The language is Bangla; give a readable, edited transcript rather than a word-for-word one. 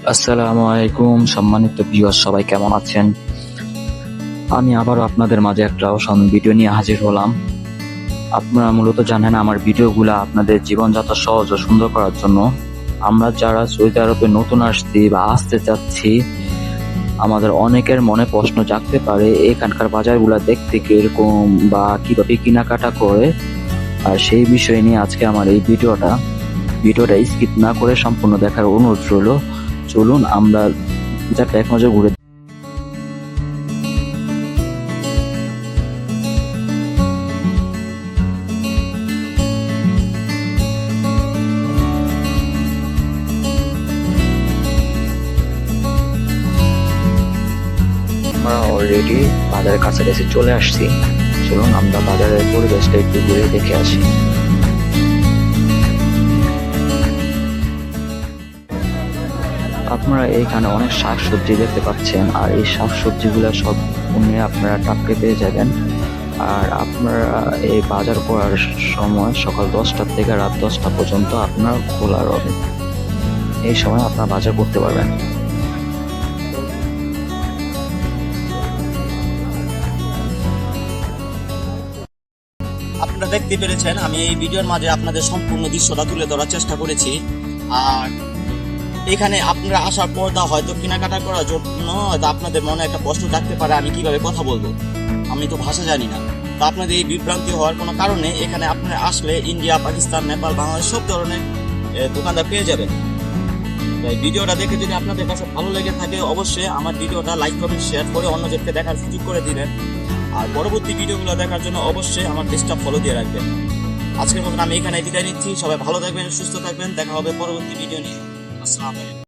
আসসালামু আলাইকুম সম্মানিত ভিউয়ার, সবাই কেমন আছেন? আমি আবারও আপনাদের মাঝে একটা অসাধারণ ভিডিও নিয়ে হাজির হলাম। আপনারা মূলত জানেন আমার ভিডিওগুলো আপনাদের জীবনযাত্রা সহজ ও সুন্দর করার জন্য। আমরা যারা সৌদি আরবে নতুন আসছি বা আসতে চাচ্ছি, আমাদের অনেকের মনে প্রশ্ন জাগতে পারে এখানকার বাজারগুলো দেখতে কিরকম বা কিভাবে কেনাকাটা করে। আর সেই বিষয় নিয়ে আজকে আমার এই ভিডিওটা স্কিপ না করে সম্পূর্ণ দেখার অনুরোধ রইল। চলুন আমরা বাজারটা এক নজর ঘুরে আমরা অলরেডি বাজারের কাছাকাছি চলে আসছি। চলুন আমরা বাজারের পরিবেশটা একটু ঘুরে দেখে আসি। আপনারা এইখানে অনেক শাকসবজি দেখতে পাচ্ছেন, আর এই শাকসবজিগুলো সব আপনারা টাটকা পেয়ে যাবেন। আর আপনারা এই বাজার করার সময় সকাল 10টা থেকে রাত 10টা পর্যন্ত আপনার খোলা রবে। এই সময় আপনারা বাজার করতে পারবেন। আপনারা দেখতে পেরেছেন, আমি এই ভিডিওর মাঝে আপনাদের সম্পূর্ণ দৃশ্যটা তুলে ধরার চেষ্টা করেছি। আর এখানে আপনারা আসার পর হয়তো কেনাকাটা করার জন্য হয়তো আপনাদের মনে একটা প্রশ্ন থাকতে পারে, আমি কিভাবে কথা বলবো, আমি তো ভাষা জানি না। তো আপনাদের এই বিভ্রান্তি হওয়ার কোনো কারণে এখানে আপনারা আসলে ইন্ডিয়া, পাকিস্তান, নেপাল, বাংলাদেশ সব ধরনের দোকানদার পেয়ে যাবেন। তাই ভিডিওটা দেখে যদি আপনাদের কাছে ভালো লেগে থাকে, অবশ্যই আমার ভিডিওটা লাইক কমেন্ট শেয়ার করে অন্যদেরকে দেখার সুযোগ করে দিবেন। আর পরবর্তী ভিডিওগুলো দেখার জন্য অবশ্যই আমার পেজটা ফলো দিয়ে রাখবেন। আজকের মতন আমি এখানে বিদায় নিচ্ছি। সবাই ভালো থাকবেন, সুস্থ থাকবেন। দেখা হবে পরবর্তী ভিডিও নিয়ে। আসসালামু আলাইকুম।